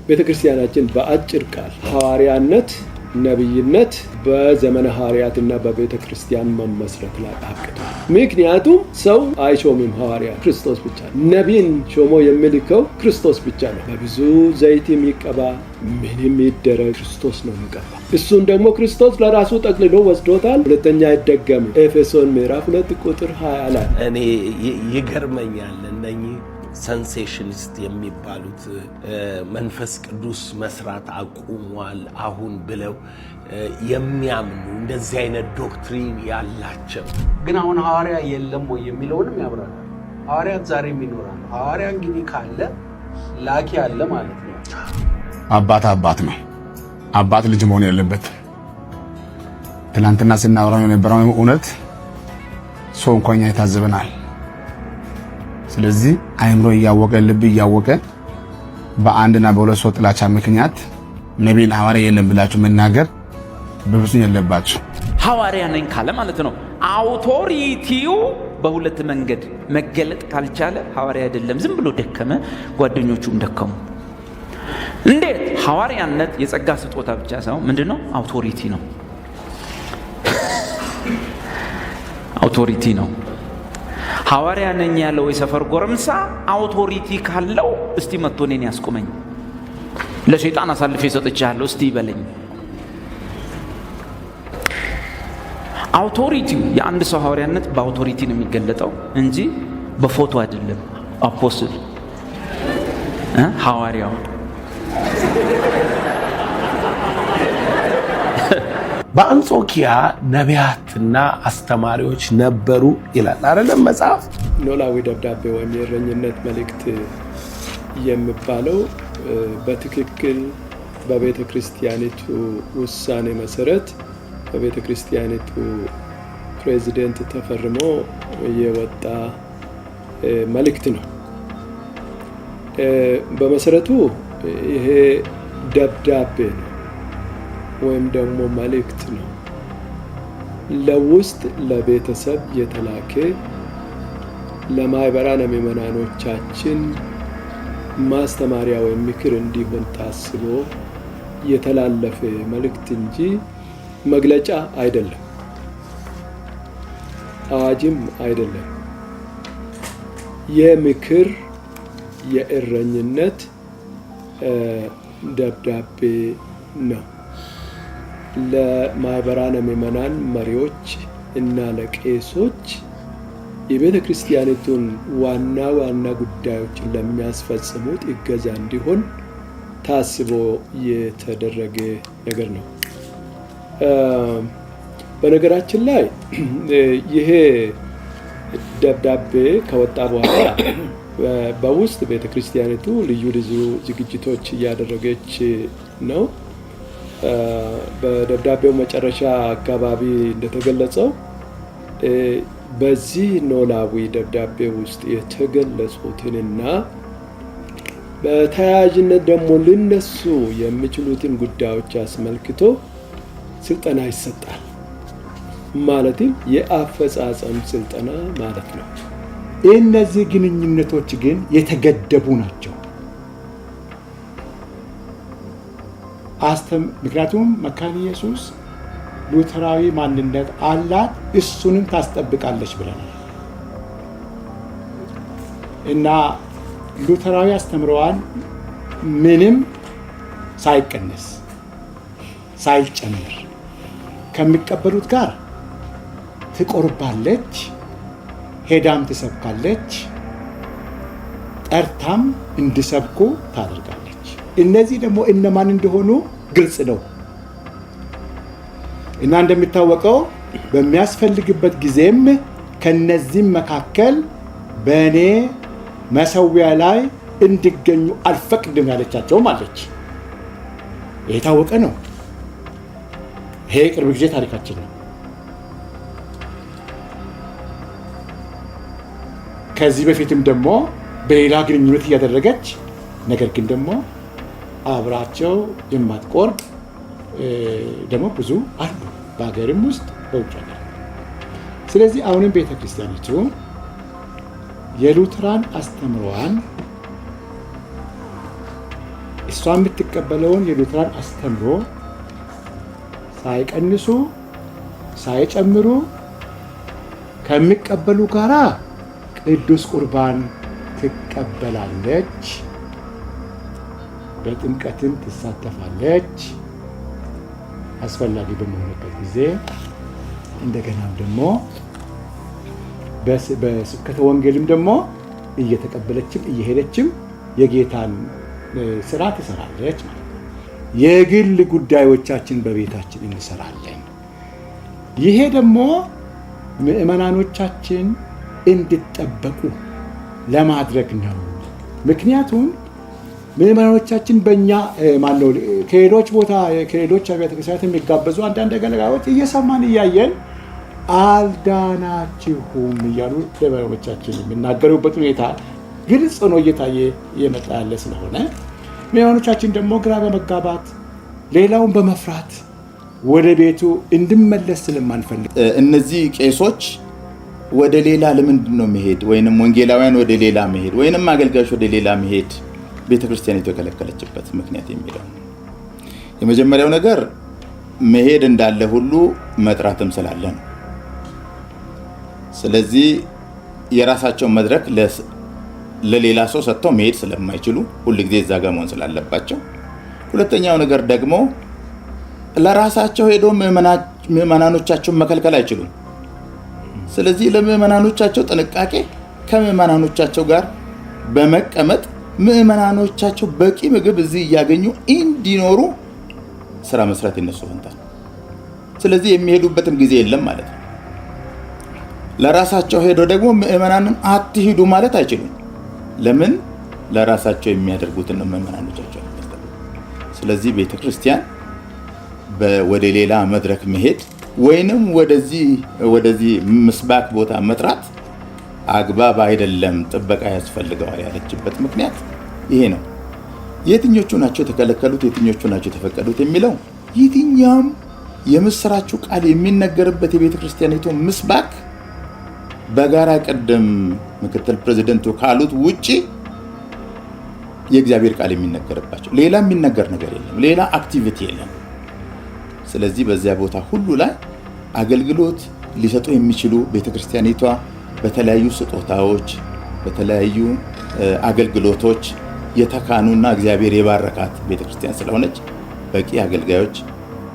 ቤተክርስቲያናችን በአጭር ቃል ሐዋርያነት ነብይነት በዘመነ ሐዋርያትና በቤተክርስቲያን መመስረት ላይ አቅቷል። ምክንያቱም ሰው አይሾምም ሐዋርያ ክርስቶስ ብቻ ነው። ነብይን ሾሞ የሚልከው ክርስቶስ ብቻ ነው። በብዙ ዘይት የሚቀባ ምንም ይደረግ ክርስቶስ ነው የሚቀባ። እሱን ደግሞ ክርስቶስ ለራሱ ጠቅልሎ ወስዶታል። ሁለተኛ ይደገም ኤፌሶን ምዕራፍ 2 ቁጥር 20 ላይ እኔ ይገርመኛል እነኚህ ሰንሴሽኒስት የሚባሉት መንፈስ ቅዱስ መስራት አቁሟል አሁን ብለው የሚያምኑ እንደዚህ አይነት ዶክትሪን ያላቸው ግን አሁን ሐዋርያ የለም ወይ የሚለውንም ያብራራል። ሐዋርያት ዛሬም ይኖራሉ። ሐዋርያ እንግዲህ ካለ ላኪ አለ ማለት ነው። አባት ነው። አባት ልጅ መሆን ያለበት ትናንትና ስናወራው የነበረው እውነት ሰው እንኳን ያታዘበናል። ስለዚህ አይምሮ ያወቀ ልብ ያወቀ በአንድና በሁለት ሰው ጥላቻ ምክንያት ነብይና ሐዋርያ የለም ብላችሁ መናገር በብዙ የለባችሁ። ሐዋርያ ነኝ ካለ ማለት ነው አውቶሪቲው በሁለት መንገድ መገለጥ ካልቻለ ሐዋርያ አይደለም። ዝም ብሎ ደከመ፣ ጓደኞቹም ደከሙ። እንዴት? ሐዋርያነት የጸጋ ስጦታ ብቻ ሳይሆን ምንድነው? አውቶሪቲ ነው። አውቶሪቲ ነው። ሐዋርያ ነኝ ያለው የሰፈር ጎረምሳ አውቶሪቲ ካለው እስቲ መጥቶ እኔን ያስቆመኝ፣ ለሸይጣን አሳልፌ ሰጥቻለሁ እስቲ ይበለኝ። አውቶሪቲው የአንድ ሰው ሐዋርያነት በአውቶሪቲ ነው የሚገለጠው እንጂ በፎቶ አይደለም። አፖስትል ሐዋርያው በአንጾኪያ ነቢያትና አስተማሪዎች ነበሩ ይላል አይደለም መጽሐፍ። ኖላዊ ደብዳቤ ወይም የእረኝነት መልእክት የሚባለው በትክክል በቤተ ክርስቲያኒቱ ውሳኔ መሰረት በቤተ ክርስቲያኒቱ ፕሬዚደንት ተፈርሞ የወጣ መልእክት ነው። በመሰረቱ ይሄ ደብዳቤ ነው ወይም ደግሞ መልእክት ነው። ለውስጥ ለቤተሰብ የተላከ ለማህበራን ምዕመናኖቻችን ማስተማሪያ ወይም ምክር እንዲሆን ታስቦ የተላለፈ መልእክት እንጂ መግለጫ አይደለም፣ አዋጅም አይደለም። የምክር የእረኝነት ደብዳቤ ነው። ለማህበራን ምዕመናን መሪዎች እና ለቄሶች የቤተ ክርስቲያኒቱን ዋና ጉዳዮችን ለሚያስፈጽሙት እገዛ እንዲሆን ታስቦ የተደረገ ነገር ነው። በነገራችን ላይ ይሄ ደብዳቤ ከወጣ በኋላ በውስጥ ቤተ ክርስቲያኒቱ ልዩ ዝግጅቶች እያደረገች ነው። በደብዳቤው መጨረሻ አካባቢ እንደተገለጸው በዚህ ኖላዊ ደብዳቤ ውስጥ የተገለጹትንና በተያያዥነት ደግሞ ሊነሱ የሚችሉትን ጉዳዮች አስመልክቶ ስልጠና ይሰጣል። ማለትም የአፈጻጸም ስልጠና ማለት ነው። እነዚህ ግንኙነቶች ግን የተገደቡ ናቸው። ምክንያቱም መካነ ኢየሱስ ሉተራዊ ማንነት አላት፣ እሱንም ታስጠብቃለች ብለናል እና ሉተራዊ አስተምሮዋን ምንም ሳይቀነስ ሳይጨምር ከሚቀበሉት ጋር ትቆርባለች፣ ሄዳም ትሰብካለች፣ ጠርታም እንዲሰብኩ ታደርጋለች። እነዚህ ደግሞ እነማን እንደሆኑ ግልጽ ነው እና እንደሚታወቀው በሚያስፈልግበት ጊዜም ከነዚህም መካከል በእኔ መሰዊያ ላይ እንዲገኙ አልፈቅድም ያለቻቸውም አለች። ይሄ የታወቀ ነው። ይሄ ቅርብ ጊዜ ታሪካችን ነው። ከዚህ በፊትም ደግሞ በሌላ ግንኙነት እያደረገች ነገር ግን ደግሞ አብራቸው የማትቆርብ ደግሞ ብዙ አሉ በሀገርም ውስጥ በውጭ ሀገር። ስለዚህ አሁንም ቤተክርስቲያኒቱ የሉትራን አስተምሮዋን እሷ የምትቀበለውን የሉትራን አስተምሮ ሳይቀንሱ ሳይጨምሩ ከሚቀበሉ ጋራ ቅዱስ ቁርባን ትቀበላለች፣ በጥምቀትም ትሳተፋለች አስፈላጊ በመሆንበት ጊዜ። እንደገናም ደግሞ በስብከተ ወንጌልም ደግሞ እየተቀበለችም እየሄደችም የጌታን ስራ ትሰራለች ማለት ነው። የግል ጉዳዮቻችን በቤታችን እንሰራለን። ይሄ ደግሞ ምእመናኖቻችን እንዲጠበቁ ለማድረግ ነው። ምክንያቱም ምእመናኖቻችን በእኛ ማነው ከሌሎች ቦታ ከሌሎች አብያተ ክርስቲያናት የሚጋበዙ አንዳንድ አገልጋዮች እየሰማን እያየን አልዳናችሁም እያሉ ለምእመናኖቻችን የሚናገሩበት ሁኔታ ግልጽ ነው እየታየ እየመጣ ያለ ስለሆነ ምእመናኖቻችን ደግሞ ግራ በመጋባት ሌላውን በመፍራት ወደ ቤቱ እንድመለስ ስለማንፈልግ እነዚህ ቄሶች ወደ ሌላ ለምንድን ነው መሄድ ወይንም ወንጌላውያን ወደ ሌላ መሄድ ወይንም አገልጋዮች ወደ ሌላ መሄድ ቤተክርስቲያኒቱ የከለከለችበት ምክንያት የሚለው የመጀመሪያው ነገር መሄድ እንዳለ ሁሉ መጥራትም ስላለ ነው። ስለዚህ የራሳቸው መድረክ ለሌላ ሰው ሰጥተው መሄድ ስለማይችሉ ሁልጊዜ እዛ ጋር መሆን ስላለባቸው፣ ሁለተኛው ነገር ደግሞ ለራሳቸው ሄዶ ምእመናኖቻቸውን መከልከል አይችሉም። ስለዚህ ለምእመናኖቻቸው ጥንቃቄ ከምእመናኖቻቸው ጋር በመቀመጥ ምእመናኖቻቸው በቂ ምግብ እዚህ እያገኙ እንዲኖሩ ስራ መስራት የነሱ ፈንታ ነው። ስለዚህ የሚሄዱበትም ጊዜ የለም ማለት ነው። ለራሳቸው ሄዶ ደግሞ ምእመናንን አትሂዱ ማለት አይችሉም። ለምን? ለራሳቸው የሚያደርጉትን ነው ምእመናኖቻቸው። ስለዚህ ቤተክርስቲያን ወደ ሌላ መድረክ መሄድ ወይንም ወደዚህ ምስባክ ቦታ መጥራት አግባብ አይደለም፣ ጥበቃ ያስፈልገዋል ያለችበት ምክንያት ይሄ ነው። የትኞቹ ናቸው የተከለከሉት፣ የትኞቹ ናቸው የተፈቀዱት የሚለው የትኛውም የምስራቹ ቃል የሚነገርበት የቤተ ክርስቲያኒቱ ምስባክ በጋራ ቀደም ምክትል ፕሬዝዳንቱ ካሉት ውጪ የእግዚአብሔር ቃል የሚነገርባቸው ሌላ የሚነገር ነገር የለም፣ ሌላ አክቲቪቲ የለም። ስለዚህ በዚያ ቦታ ሁሉ ላይ አገልግሎት ሊሰጡ የሚችሉ ቤተክርስቲያኒቷ በተለያዩ ስጦታዎች በተለያዩ አገልግሎቶች የተካኑና እግዚአብሔር የባረካት ቤተክርስቲያን ስለሆነች በቂ አገልጋዮች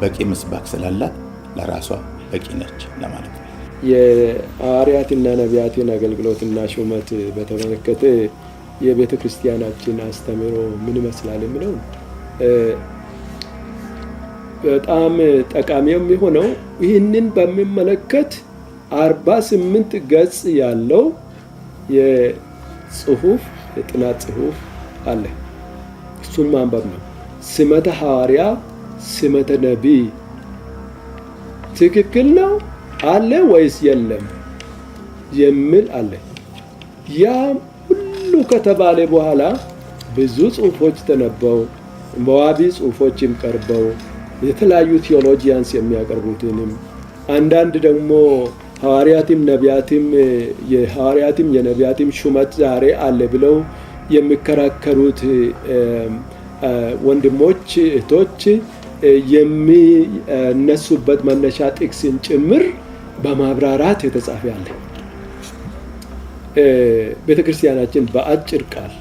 በቂ ምስባክ ስላላት ለራሷ በቂ ነች ለማለት ነው። የሐዋርያትና ነቢያትን አገልግሎትና ሹመት በተመለከተ የቤተክርስቲያናችን አስተምህሮ ምን ይመስላል የሚለው በጣም ጠቃሚ የሚሆነው ይህንን በሚመለከት 48 ገጽ ያለው የጥናት ጽሑፍ አለ። እሱን ማንበብ ነው። ስመተ ሐዋርያ ስመተ ነቢይ ትክክል ነው አለ ወይስ የለም የሚል አለ። ያ ሁሉ ከተባለ በኋላ ብዙ ጽሑፎች ተነበው መዋቢ ጽሑፎችም ቀርበው የተለያዩ ቴዎሎጂያንስ የሚያቀርቡትንም አንዳንድ ደግሞ ሐዋርያትም ነቢያትም የሐዋርያትም የነቢያትም ሹመት ዛሬ አለ ብለው የሚከራከሩት ወንድሞች እህቶች የሚነሱበት መነሻ ጥቅስን ጭምር በማብራራት የተጻፈ ያለ ቤተክርስቲያናችን በአጭር ቃል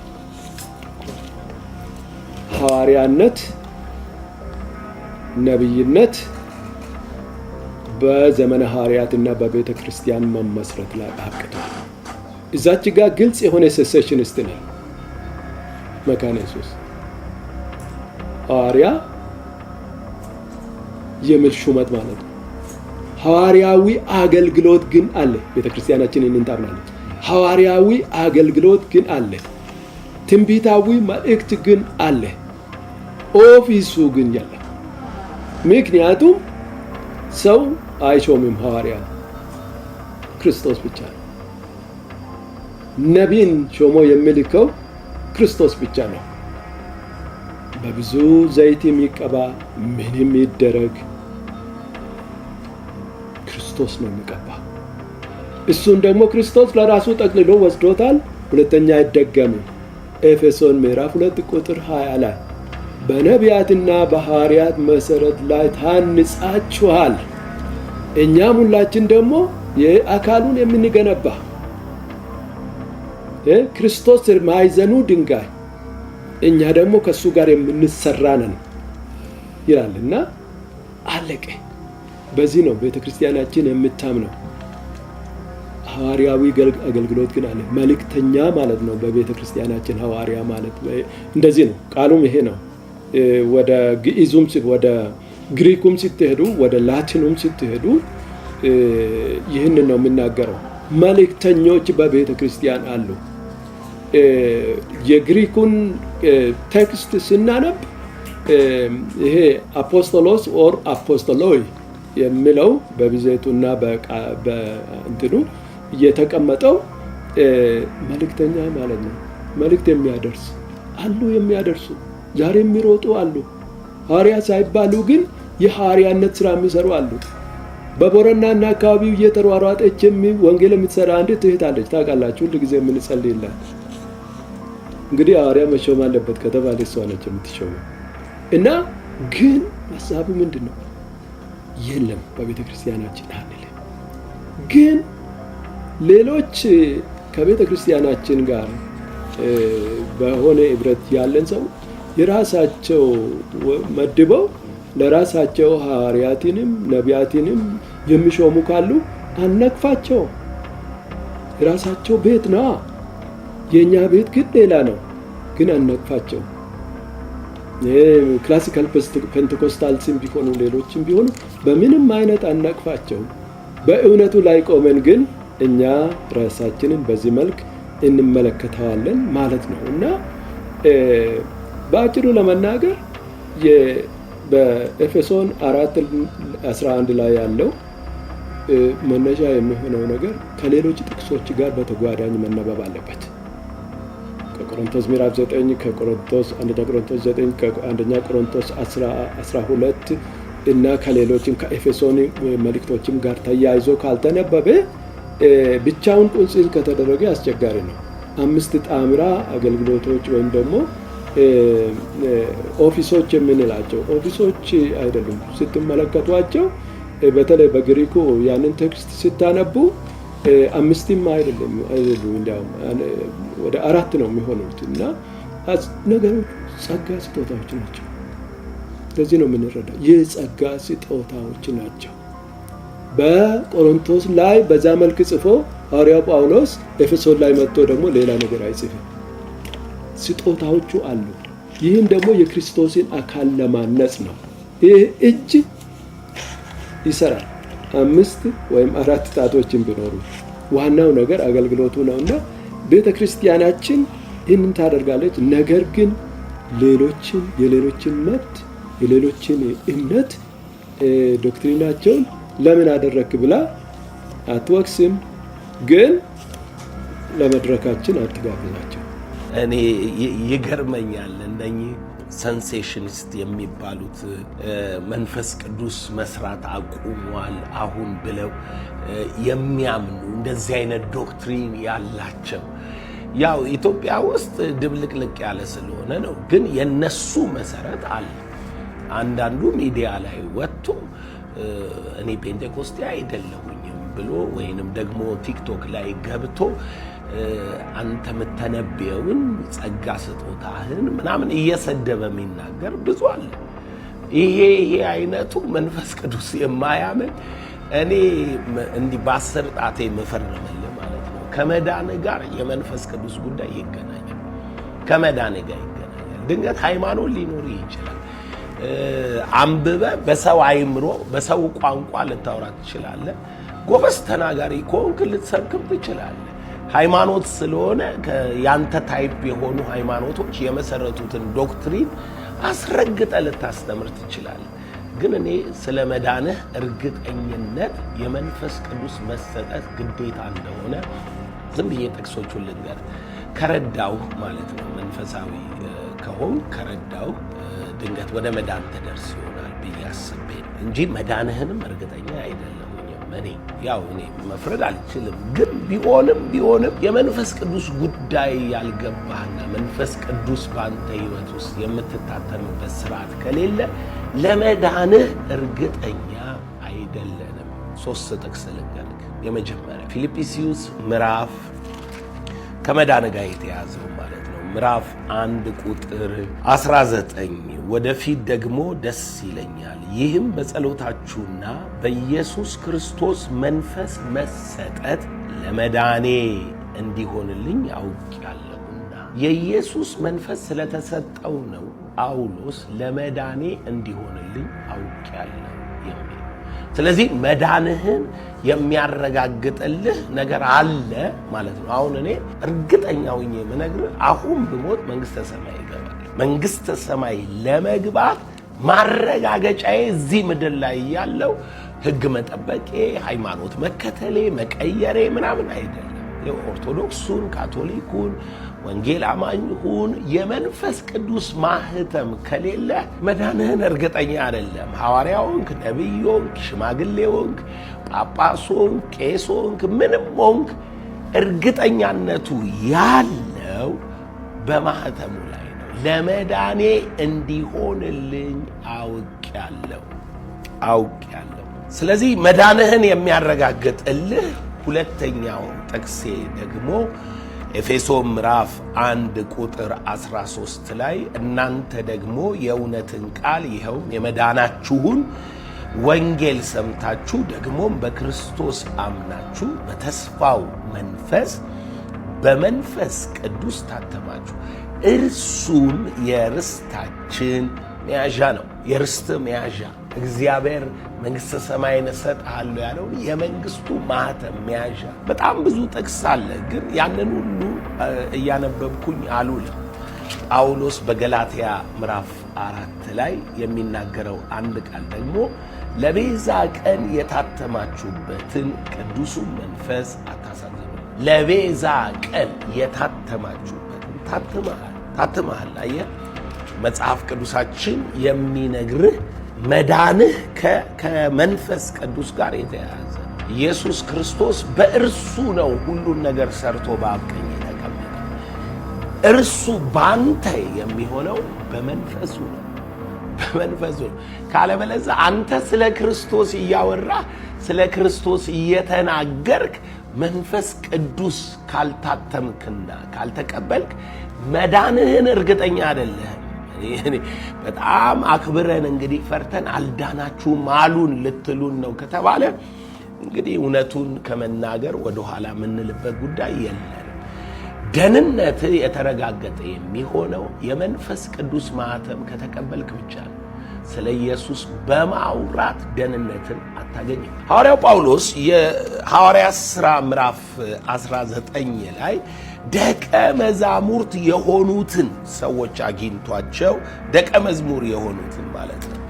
ሐዋርያነት ነብይነት በዘመነ ሐዋርያትና በቤተ ክርስቲያን መመስረት ላይ አብቅቷል። እዛች ጋር ግልጽ የሆነ ሴሴሽኒስት ነው መካነ ኢየሱስ ሐዋርያ የሚል ሹመት ማለት ነው። ሐዋርያዊ አገልግሎት ግን አለ። ቤተ ክርስቲያናችን ይህንን ታምናለች። ሐዋርያዊ አገልግሎት ግን አለ። ትንቢታዊ መልእክት ግን አለ። ኦፊሱ ግን የለም። ምክንያቱም ሰው አይሾምም ሐዋርያ ክርስቶስ ብቻ ነው። ነቢይን ሾሞ የሚልከው ክርስቶስ ብቻ ነው። በብዙ ዘይት የሚቀባ ምንም ይደረግ ክርስቶስ ነው የሚቀባ። እሱን ደግሞ ክርስቶስ ለራሱ ጠቅልሎ ወስዶታል። ሁለተኛ አይደገምም። ኤፌሶን ምዕራፍ 2 ቁጥር 20 ላይ በነቢያትና በሐዋርያት መሰረት ላይ ታንጻችኋል። እኛም ሁላችን ደግሞ የአካሉን የምንገነባ ክርስቶስ ማዕዘኑ ድንጋይ እኛ ደግሞ ከሱ ጋር የምንሰራ ነን ይላልና አለቀ። በዚህ ነው ቤተክርስቲያናችን የምታምነው። ሐዋርያዊ አገልግሎት ግን አለ። መልእክተኛ ማለት ነው በቤተክርስቲያናችን። ሐዋርያ ማለት እንደዚህ ነው። ቃሉም ይሄ ነው። ወደ ግዕዙም ወደ ግሪኩም ስትሄዱ፣ ወደ ላቲኑም ስትሄዱ ይህንን ነው የሚናገረው። መልእክተኞች በቤተክርስቲያን አሉ። የግሪኩን ቴክስት ስናነብ ይሄ አፖስቶሎስ ኦር አፖስቶሎይ የሚለው በብዜቱና በእንትኑ እየተቀመጠው መልእክተኛ ማለት ነው። መልእክት የሚያደርስ አሉ፣ የሚያደርሱ ዛሬ የሚሮጡ አሉ። ሐዋርያ ሳይባሉ ግን የሐዋርያነት ስራ የሚሰሩ አሉ። በቦረናና አካባቢው እየተሯሯጠች ወንጌል የምትሰራ አንዲት እህት አለች። ታውቃላችሁ፣ ሁሉ ጊዜ የምንጸልይላት። እንግዲህ ሐዋርያ መሾም አለበት ከተባለ እሷ ነች የምትሾመው። እና ግን ሀሳቡ ምንድን ነው? የለም በቤተ ክርስቲያናችን አንልም። ግን ሌሎች ከቤተ ክርስቲያናችን ጋር በሆነ ህብረት ያለን ሰው የራሳቸው መድበው ለራሳቸው ሐዋርያትንም ነቢያትንም የሚሾሙ ካሉ አነቅፋቸው። የራሳቸው ቤት ነው። የኛ ቤት ግን ሌላ ነው። ግን አነቅፋቸው። ክላሲካል ፔንቴኮስታልስም ቢሆኑ ሌሎችም ቢሆኑ በምንም አይነት አነቅፋቸው። በእውነቱ ላይ ቆመን ግን እኛ ራሳችንን በዚህ መልክ እንመለከተዋለን ማለት ነው። እና በአጭሩ ለመናገር በኤፌሶን 4:11 ላይ ያለው መነሻ የሚሆነው ነገር ከሌሎች ጥቅሶች ጋር በተጓዳኝ መነበብ አለበት። ከቆሮንቶስ ምዕራፍ 9 ከቆሮንቶስ 1 ቆሮንቶስ 9 ከአንደኛ ቆሮንቶስ 12 እና ከሌሎችም ከኤፌሶን መልእክቶችም ጋር ተያይዞ ካልተነበበ ብቻውን ቁንጽል ከተደረገ አስቸጋሪ ነው። 5 ጣምራ አገልግሎቶች ወይም ደግሞ ኦፊሶች የምንላቸው ኦፊሶች አይደሉም። ስትመለከቷቸው በተለይ በግሪኩ ያንን ቴክስት ስታነቡ 5ም አይደሉም። እንዲያውም ወደ 4 ነው የሚሆኑት እና ነገሮች ጸጋ ስጦታዎች ናቸው። ለዚህ ነው የምንረዳው የጸጋ ስጦታዎች ናቸው። በቆሮንቶስ ላይ በዛ መልክ ጽፎ ሐዋርያው ጳውሎስ ኤፌሶን ላይ መጥቶ ደግሞ ሌላ ነገር አይጽፍም። ስጦታዎቹ አሉ። ይህም ደግሞ የክርስቶስን አካል ለማነጽ ነው። ይህ እጅ ይሰራል። 5 ወይም 4 ጣቶችን ቢኖሩ ዋናው ነገር አገልግሎቱ ነውና ቤተ ክርስቲያናችን ይህንን ታደርጋለች። ነገር ግን የሌሎችን መብት የሌሎችን እምነት ዶክትሪናቸውን ለምን አደረክ ብላ አትወቅስም። ግን ለመድረካችን አትጋብዛቸው። እኔ ይገርመኛል እነኚህ ሰንሴሽኒስት የሚባሉት መንፈስ ቅዱስ መስራት አቁሟል አሁን ብለው የሚያምኑ እንደዚህ አይነት ዶክትሪን ያላቸው ያው ኢትዮጵያ ውስጥ ድብልቅልቅ ያለ ስለሆነ ነው። ግን የነሱ መሰረት አለ። አንዳንዱ ሚዲያ ላይ ወጥቶ እኔ ፔንቴኮስቴ አይደለሁኝም ብሎ ወይንም ደግሞ ቲክቶክ ላይ ገብቶ አንተ የምተነበየውን ጸጋ ስጦታህን ምናምን እየሰደበ የሚናገር ብዙ አለ። ይሄ አይነቱ መንፈስ ቅዱስ የማያምን እኔ እንዲህ በ10 ጣቴ የምፈርምልህ ማለት ነው። ከመዳን ጋር የመንፈስ ቅዱስ ጉዳይ ይገናኛል። ከመዳን ጋር ይገናኛል። ድንገት ሃይማኖት ሊኖር ይችላል። አንብበ በሰው አይምሮ በሰው ቋንቋ ልታወራ ትችላለህ። ጎበዝ ተናጋሪ ከሆንክ ልትሰብክም ትችላለህ። ሃይማኖት ስለሆነ ያንተ ታይፕ የሆኑ ሃይማኖቶች የመሰረቱትን ዶክትሪን አስረግጠ ልታስተምር ትችላለህ። ግን እኔ ስለ መዳንህ እርግጠኝነት የመንፈስ ቅዱስ መሰጠት ግዴታ እንደሆነ ዝም ብዬ ጥቅሶቹን ልንገር። ከረዳው ማለት ነው መንፈሳዊ ከሆን ከረዳው ድንገት ወደ መዳን ተደርስ ይሆናል ብዬ አስቤ እንጂ መዳንህንም እርግጠኛ አይደለሁኝም። እኔ መፍረድ አልችልም። ግን ቢሆንም የመንፈስ ቅዱስ ጉዳይ ያልገባህና መንፈስ ቅዱስ በአንተ ሕይወት ውስጥ የምትታተምበት ስርዓት ከሌለ ለመዳንህ እርግጠኛ አይደለንም። 3 ጥቅስ ልንገርህ። የመጀመሪያ ፊልጵስዩስ ምዕራፍ ከመዳን ጋር የተያዘው ማለት ነው ምዕራፍ 1 ቁጥር 19 ወደፊት ደግሞ ደስ ይለኛል፣ ይህም በጸሎታችሁና በኢየሱስ ክርስቶስ መንፈስ መሰጠት ለመዳኔ እንዲሆንልኝ አውቄአለሁና። የኢየሱስ መንፈስ ስለተሰጠው ነው ጳውሎስ ለመዳኔ እንዲሆንልኝ አውቄአለሁ የሚል። ስለዚህ መዳንህን የሚያረጋግጥልህ ነገር አለ ማለት ነው። አሁን እኔ እርግጠኛ ሆኜ የምነግርህ አሁን ብሞት መንግስተ ሰማይ ይገባል። መንግስተ ሰማይ ለመግባት ማረጋገጫዬ እዚህ ምድር ላይ ያለው ህግ መጠበቄ፣ ሃይማኖት መከተሌ፣ መቀየሬ ምናምን አይደለም። ኦርቶዶክሱን፣ ካቶሊኩን፣ ወንጌል አማኝሁን የመንፈስ ቅዱስ ማህተም ከሌለ መዳንህን እርግጠኛ አይደለም። ሐዋርያውንክ፣ ነቢዮንክ፣ ሽማግሌውንክ፣ ጳጳሶንክ፣ ቄሶንክ፣ ምንም ሆንክ እርግጠኛነቱ ያለው በማህተሙ ላይ ነው። ለመዳኔ እንዲሆንልኝ አውቄአለሁ። ስለዚህ መዳንህን የሚያረጋግጥልህ ሁለተኛው ጥቅሴ ደግሞ ኤፌሶን ምዕራፍ 1 ቁጥር 13 ላይ እናንተ ደግሞ የእውነትን ቃል ይኸውም የመዳናችሁን ወንጌል ሰምታችሁ ደግሞም በክርስቶስ አምናችሁ በተስፋው መንፈስ በመንፈስ ቅዱስ ታተማችሁ። እርሱም የርስታችን መያዣ ነው። የርስት መያዣ እግዚአብሔር መንግሥተ ሰማይን እሰጥሃለሁ ያለው የመንግስቱ ማህተም መያዣ። በጣም ብዙ ጥቅስ አለ፣ ግን ያንን ሁሉ እያነበብኩኝ አልውልም። ጳውሎስ በገላትያ ምዕራፍ 4 ላይ የሚናገረው አንድ ቃል ደግሞ ለቤዛ ቀን የታተማችሁበትን ቅዱሱን መንፈስ አታሳዝኑ። ለቤዛ ቀን የታተማችሁበትን ታትመሃል። አየህ፣ መጽሐፍ ቅዱሳችን የሚነግርህ መዳንህ ከመንፈስ ቅዱስ ጋር የተያያዘ። ኢየሱስ ክርስቶስ በእርሱ ነው ሁሉን ነገር ሰርቶ በአብ ቀኝ የተቀመጠው። እርሱ ባንተ የሚሆነው በመንፈሱ ነው። ካለበለዚያ አንተ ስለ ክርስቶስ እያወራህ ስለ ክርስቶስ እየተናገርክ መንፈስ ቅዱስ ካልታተምክና ካልተቀበልክ መዳንህን እርግጠኛ አይደለህም። በጣም አክብረን እንግዲህ ፈርተን አልዳናችሁም አሉን ልትሉን ነው ከተባለ እንግዲህ እውነቱን ከመናገር ወደኋላ የምንልበት ጉዳይ የለም። ደህንነት የተረጋገጠ የሚሆነው የመንፈስ ቅዱስ ማህተም ከተቀበልክ ብቻ ነው። ስለ ኢየሱስ በማውራት ደህንነትን አታገኝም። ሐዋርያው ጳውሎስ የሐዋርያት ሥራ ምዕራፍ 19 ላይ ደቀ መዛሙርት የሆኑትን ሰዎች አግኝቷቸው ደቀ መዝሙር የሆኑትን ማለት ነው።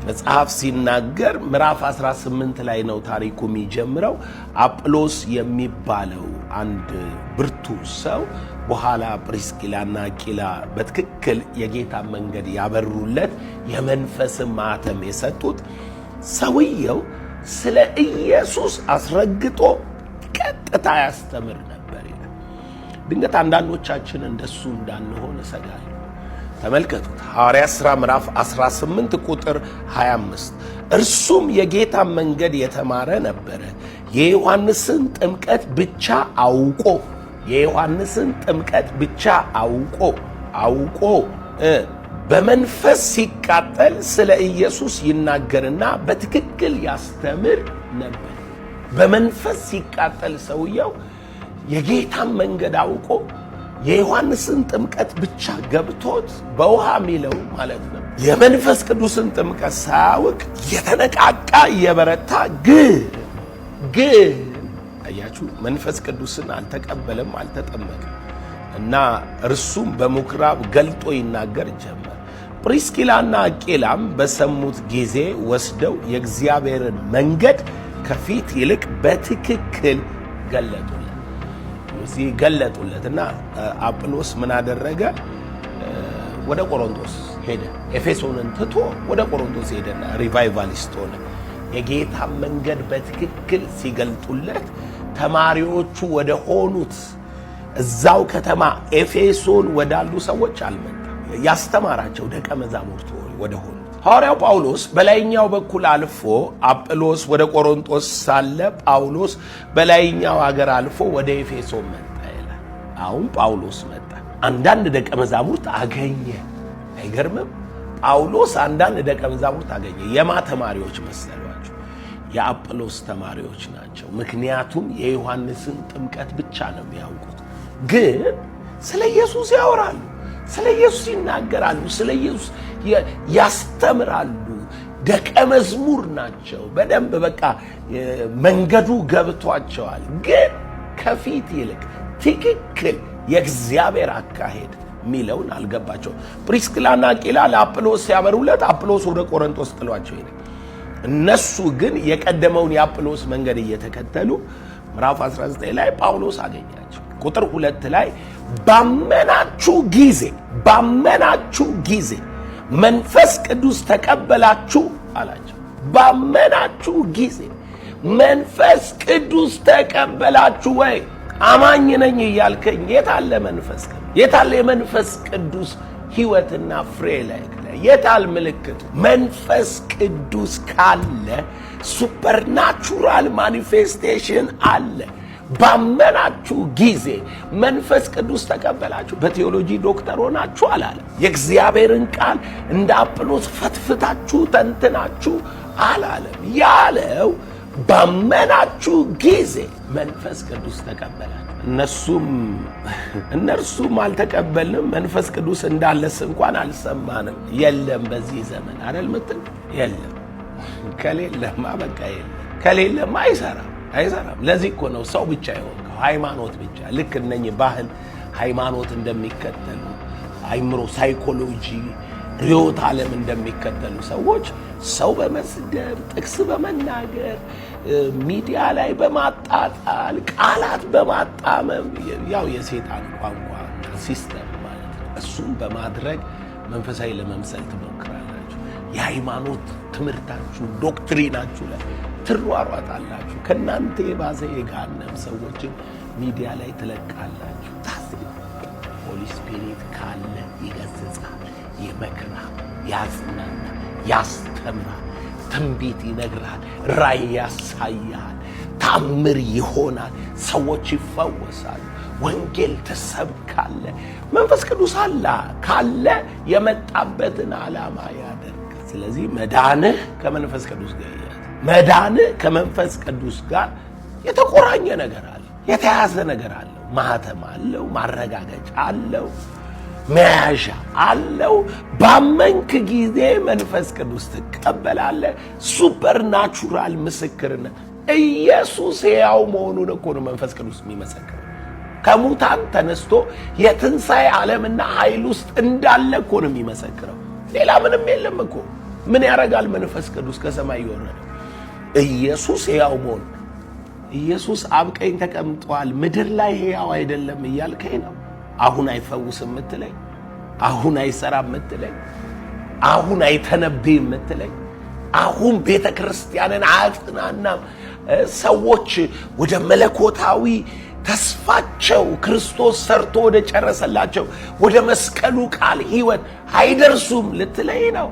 መጽሐፍ ሲናገር ምዕራፍ 18 ላይ ነው ታሪኩ የሚጀምረው። አጵሎስ የሚባለው አንድ ብርቱ ሰው በኋላ ፕሪስኪላና አቂላ በትክክል የጌታ መንገድ ያበሩለት የመንፈስን ማህተም የሰጡት ሰውየው ስለ ኢየሱስ አስረግጦ ቀጥታ ያስተምር ነበር። ድንገት አንዳንዶቻችን እንደሱ እንዳንሆን እሰጋለሁ። ተመልከቱት፣ ሐዋርያት ሥራ ምዕራፍ 18 ቁጥር 25 እርሱም የጌታ መንገድ የተማረ ነበረ፣ የዮሐንስን ጥምቀት ብቻ አውቆ በመንፈስ ሲቃጠል ስለ ኢየሱስ ይናገርና በትክክል ያስተምር ነበር። በመንፈስ ሲቃጠል ሰውየው የጌታን መንገድ አውቆ የዮሐንስን ጥምቀት ብቻ ገብቶት በውሃ ሚለው ማለት ነው። የመንፈስ ቅዱስን ጥምቀት ሳያውቅ የተነቃቃ የበረታ ግን አያችሁ፣ መንፈስ ቅዱስን አልተቀበለም፣ አልተጠመቀም እና እርሱም በምኩራብ ገልጦ ይናገር ጀመር። ፕሪስኪላና አቂላም በሰሙት ጊዜ ወስደው የእግዚአብሔርን መንገድ ከፊት ይልቅ በትክክል ገለጡለት እና አጵሎስ ምን አደረገ? ወደ ቆሮንቶስ ሄደ። ኤፌሶንን ትቶ ወደ ቆሮንቶስ ሄደና ሪቫይቫሊስት ሆነ። የጌታ መንገድ በትክክል ሲገልጡለት ተማሪዎቹ ወደ ሆኑት እዛው ከተማ ኤፌሶን ወዳሉ ሰዎች አልመጣም። ያስተማራቸው ደቀ መዛሙርቱ ወደ ሆኑት ሐዋርያው ጳውሎስ በላይኛው በኩል አልፎ አጵሎስ ወደ ቆሮንቶስ ሳለ ጳውሎስ በላይኛው ሀገር አልፎ ወደ ኤፌሶን መጣ ይላል። አሁን ጳውሎስ መጣ፣ አንዳንድ ደቀ መዛሙርት አገኘ። አይገርምም? ጳውሎስ አንዳንድ ደቀ መዛሙርት አገኘ። የማ ተማሪዎች መሰሏቸው? የአጵሎስ ተማሪዎች ናቸው። ምክንያቱም የዮሐንስን ጥምቀት ብቻ ነው የሚያውቁት። ግን ስለ ኢየሱስ ያወራሉ፣ ስለ ኢየሱስ ይናገራሉ፣ ስለ ኢየሱስ ያስተምራሉ። ደቀ መዝሙር ናቸው። በደንብ በቃ መንገዱ ገብቷቸዋል። ግን ከፊት ይልቅ ትክክል የእግዚአብሔር አካሄድ ሚለውን አልገባቸው። ፕሪስክላና አቂላ ለአጵሎስ ሲያበሩለት አጵሎስ ወደ ቆሮንቶስ ጥሏቸው ሄደ። እነሱ ግን የቀደመውን የአጵሎስ መንገድ እየተከተሉ ምዕራፍ 19 ላይ ጳውሎስ አገኛቸው። ቁጥር 2 ላይ ባመናችሁ ጊዜ መንፈስ ቅዱስ ተቀበላችሁ አላቸው። ባመናችሁ ጊዜ መንፈስ ቅዱስ ተቀበላችሁ ወይ? አማኝ ነኝ እያልከኝ የታለ መንፈስ ቅዱስ? የታለ የመንፈስ ቅዱስ ሕይወትና ፍሬ ላይ የታል ምልክቱ? መንፈስ ቅዱስ ካለ ሱፐርናቹራል ማኒፌስቴሽን አለ። ባመናችሁ ጊዜ መንፈስ ቅዱስ ተቀበላችሁ። በቴዎሎጂ ዶክተር ሆናችሁ አላለም። የእግዚአብሔርን ቃል እንደ አጵሎስ ፈትፍታችሁ ተንትናችሁ አላለም። ያለው ባመናችሁ ጊዜ መንፈስ ቅዱስ ተቀበላችሁ። እነርሱም አልተቀበልንም፣ መንፈስ ቅዱስ እንዳለስ እንኳን አልሰማንም። የለም በዚህ ዘመን አይደል ምትል? የለም። ከሌለማ በቃ የለም። ከሌለማ አይሰራም። ለዚህ እኮ ነው ሰው ብቻ የሆንከው፣ ሃይማኖት ብቻ። ልክ እነኚህ ባህል ሃይማኖት እንደሚከተሉ አይምሮ ሳይኮሎጂ ርዕዮተ ዓለም እንደሚከተሉ ሰዎች ሰው በመስደብ ጥቅስ በመናገር ሚዲያ ላይ በማጣጣል ቃላት በማጣመም ያው የሰይጣን ቋንቋ ሲስተም ማለት ነው። እሱም በማድረግ መንፈሳዊ ለመምሰል ትሞክራላችሁ። የሃይማኖት ትምህርታችሁ ዶክትሪናችሁ ላይ ትሯሯጣላችሁ። ከናንተ የባሰ የገሃነም ሰዎችን ሚዲያ ላይ ትለቃላችሁ። ሆሊ ስፒሪት ካለ ይገስጻል፣ ይመክራል፣ ያጽናናል፣ ያስተምራል፣ ትንቢት ይነግራል፣ ራእይ ያሳያል፣ ታምር ይሆናል፣ ሰዎች ይፈወሳሉ፣ ወንጌል ትሰብካለ። መንፈስ ቅዱስ ካለ የመጣበትን ዓላማ ያደርጋል። ስለዚህ መዳንህ ከመንፈስ ቅዱስ ጋር መዳንህ ከመንፈስ ቅዱስ ጋር የተቆራኘ ነገር አለ፣ የተያዘ ነገር አለው። ማህተም አለው፣ ማረጋገጫ አለው፣ መያዣ አለው። ባመንክ ጊዜ መንፈስ ቅዱስ ትቀበላለህ። ሱፐርናቹራል ምስክርነት። ኢየሱስ ሕያው መሆኑን እኮ ነው መንፈስ ቅዱስ የሚመሰክረው። ከሙታን ተነስቶ የትንሣኤ ዓለምና ኃይል ውስጥ እንዳለ እኮ ነው የሚመሰክረው። ሌላ ምንም የለም እኮ። ምን ያደርጋል መንፈስ ቅዱስ ከሰማይ የወረደው? ኢየሱስ ሕያው መሆኑ። ኢየሱስ አብ ቀኝ ተቀምጧል፣ ምድር ላይ ሕያው አይደለም እያልከኝ ነው? አሁን አይፈውስም ምትለኝ? አሁን አይሰራም ምትለኝ? አሁን አይተነብይም ምትለኝ? አሁን ቤተ ክርስቲያንን አያጽናናም? ሰዎች ወደ መለኮታዊ ተስፋቸው ክርስቶስ ሰርቶ ወደ ጨረሰላቸው ወደ መስቀሉ ቃል ሕይወት አይደርሱም ልትለኝ ነው?